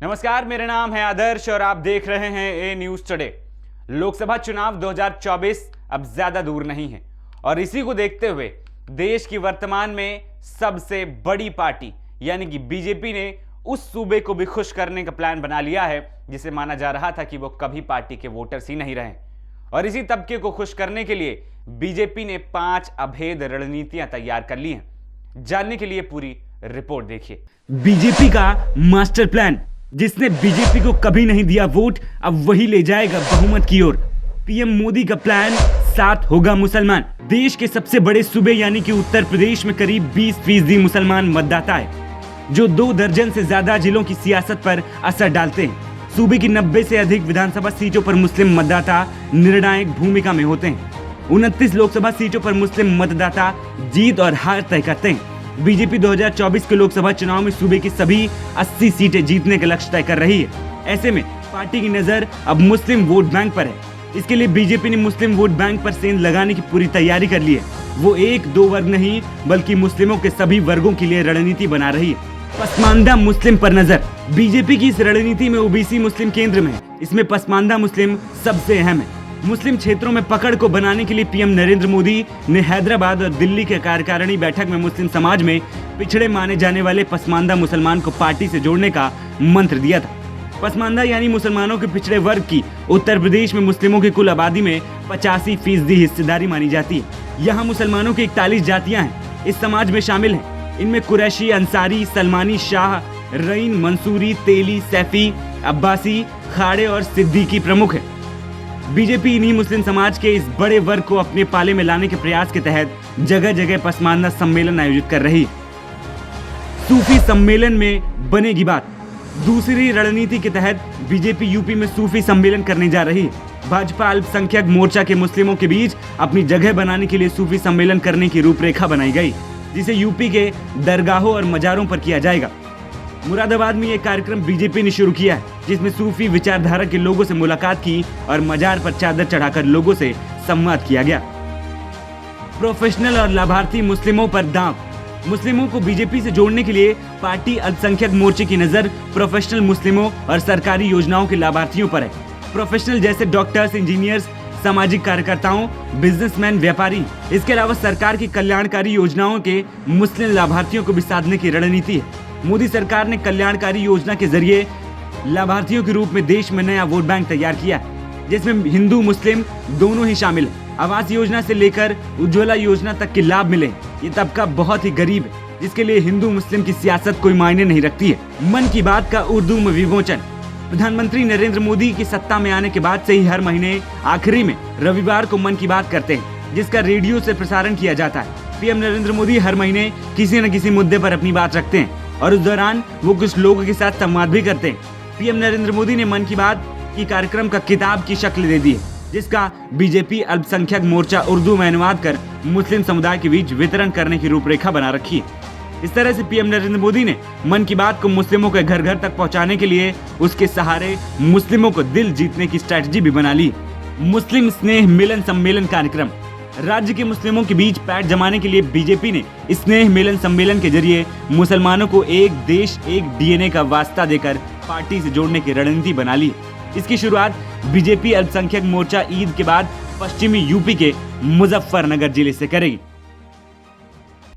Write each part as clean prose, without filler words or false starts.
नमस्कार, मेरा नाम है आदर्श और आप देख रहे हैं ए न्यूज टुडे। लोकसभा चुनाव 2024 अब ज्यादा दूर नहीं है और इसी को देखते हुए देश की वर्तमान में सबसे बड़ी पार्टी यानी कि बीजेपी ने उस सूबे को भी खुश करने का प्लान बना लिया है जिसे माना जा रहा था कि वो कभी पार्टी के वोटर्स ही नहीं रहे। और इसी तबके को खुश करने के लिए बीजेपी ने 5 अभेद रणनीतियां तैयार कर ली हैं। जानने के लिए पूरी रिपोर्ट देखिए। बीजेपी का मास्टर प्लान, जिसने बीजेपी को कभी नहीं दिया वोट, अब वही ले जाएगा बहुमत की ओर। पीएम मोदी का प्लान, 7 होगा मुसलमान। देश के सबसे बड़े सूबे यानी कि उत्तर प्रदेश में करीब 20% मुसलमान मतदाता है, जो 2 दर्जन से ज्यादा जिलों की सियासत पर असर डालते हैं। सूबे की 90 से अधिक विधानसभा सीटों पर मुस्लिम मतदाता निर्णायक भूमिका में होते हैं। 29 लोकसभा सीटों पर मुस्लिम मतदाता जीत और हार तय करते हैं। बीजेपी 2024 के लोकसभा चुनाव में सूबे की सभी 80 सीटें जीतने का लक्ष्य तय कर रही है। ऐसे में पार्टी की नजर अब मुस्लिम वोट बैंक पर है। इसके लिए बीजेपी ने मुस्लिम वोट बैंक पर सेंध लगाने की पूरी तैयारी कर ली है। वो 1-2 वर्ग नहीं बल्कि मुस्लिमों के सभी वर्गों के लिए रणनीति बना रही है। पसमानदा मुस्लिम पर नजर। बीजेपी की इस रणनीति में ओबीसी मुस्लिम केंद्र में है। इसमें पसमानदा मुस्लिम सबसे अहम है। मुस्लिम क्षेत्रों में पकड़ को बनाने के लिए पीएम नरेंद्र मोदी ने हैदराबाद और दिल्ली के कार्यकारिणी बैठक में मुस्लिम समाज में पिछड़े माने जाने वाले पसमानदा मुसलमान को पार्टी से जोड़ने का मंत्र दिया था। पसमानदा यानी मुसलमानों के पिछड़े वर्ग की उत्तर प्रदेश में मुस्लिमों की कुल आबादी में 85% हिस्सेदारी मानी जाती है। यहाँ मुसलमानों की 41 जातियाँ हैं, इस समाज में शामिल हैं। इनमें कुरैशी, अंसारी, सलमानी, शाह, रईन, मंसूरी, तेली, सैफी, अब्बासी, खाड़े और सिद्दीकी प्रमुख है। बीजेपी इन्हीं मुस्लिम समाज के इस बड़े वर्ग को अपने पाले में लाने के प्रयास के तहत जगह जगह पसमानदा सम्मेलन आयोजित कर रही है। सूफी सम्मेलन में बनेगी बात। दूसरी रणनीति के तहत बीजेपी यूपी में सूफी सम्मेलन करने जा रही है। भाजपा अल्पसंख्यक मोर्चा के मुस्लिमों के बीच अपनी जगह बनाने के लिए सूफी सम्मेलन करने की रूपरेखा बनाई गई, जिसे यूपी के दरगाहों और मजारों पर किया जाएगा। मुरादाबाद में यह कार्यक्रम बीजेपी ने शुरू किया है, जिसमें सूफी विचारधारा के लोगों से मुलाकात की और मजार पर चादर चढ़ाकर लोगों से संवाद किया गया। प्रोफेशनल और लाभार्थी मुस्लिमों पर दांव। मुस्लिमों को बीजेपी से जोड़ने के लिए पार्टी अल्पसंख्यक मोर्चे की नजर प्रोफेशनल मुस्लिमों और सरकारी योजनाओं के लाभार्थियों पर है। प्रोफेशनल जैसे डॉक्टर्स, इंजीनियर्स, सामाजिक कार्यकर्ताओं, बिजनेसमैन, व्यापारी। इसके अलावा सरकार की कल्याणकारी योजनाओं के मुस्लिम लाभार्थियों को भी साधने की रणनीति है। मोदी सरकार ने कल्याणकारी योजना के जरिए लाभार्थियों के रूप में देश में नया वोट बैंक तैयार किया है, जिसमें हिंदू मुस्लिम दोनों ही शामिल हैं। आवास योजना से लेकर उज्ज्वला योजना तक के लाभ मिले। ये तबका बहुत ही गरीब है, जिसके लिए हिंदू मुस्लिम की सियासत कोई मायने नहीं रखती है। मन की बात का उर्दू में विमोचन। प्रधानमंत्री नरेंद्र मोदी की सत्ता में आने के बाद से ही हर महीने आखिरी में रविवार को मन की बात करते हैं, जिसका रेडियो से प्रसारण किया जाता है। पीएम नरेंद्र मोदी हर महीने किसी न किसी मुद्दे पर अपनी बात रखते हैं और उस दौरान वो कुछ लोगों के साथ संवाद भी करते हैं। पीएम नरेंद्र मोदी ने मन की बात की कार्यक्रम का किताब की शक्ल दे दी है, जिसका बीजेपी अल्पसंख्यक मोर्चा उर्दू में अनुवाद कर मुस्लिम समुदाय के बीच वितरण करने की रूपरेखा बना रखी है। इस तरह से पीएम नरेंद्र मोदी ने मन की बात को मुस्लिमों के घर घर तक पहुंचाने के लिए उसके सहारे मुस्लिमों को दिल जीतने की स्ट्रैटेजी भी बना ली। मुस्लिम स्नेह मिलन सम्मेलन कार्यक्रम। राज्य के मुस्लिमों के बीच पैठ जमाने के लिए बीजेपी ने स्नेह मिलन सम्मेलन के जरिए मुसलमानों को एक देश एक डीएनए का वास्ता देकर पार्टी से जोड़ने की रणनीति बना ली। इसकी शुरुआत बीजेपी अल्पसंख्यक मोर्चा ईद के बाद पश्चिमी यूपी के मुजफ्फरनगर जिले से करेगी।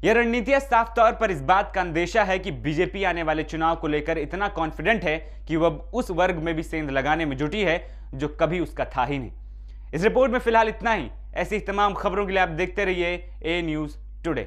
यह रणनीतियां साफ तौर पर इस बात का अंदेशा है कि बीजेपी आने वाले चुनाव को लेकर इतना कॉन्फिडेंट है कि वह उस वर्ग में भी सेंध लगाने में जुटी है जो कभी उसका था ही नहीं। इस रिपोर्ट में फिलहाल इतना ही। ऐसी तमाम खबरों के लिए आप देखते रहिए ए न्यूज टुडे।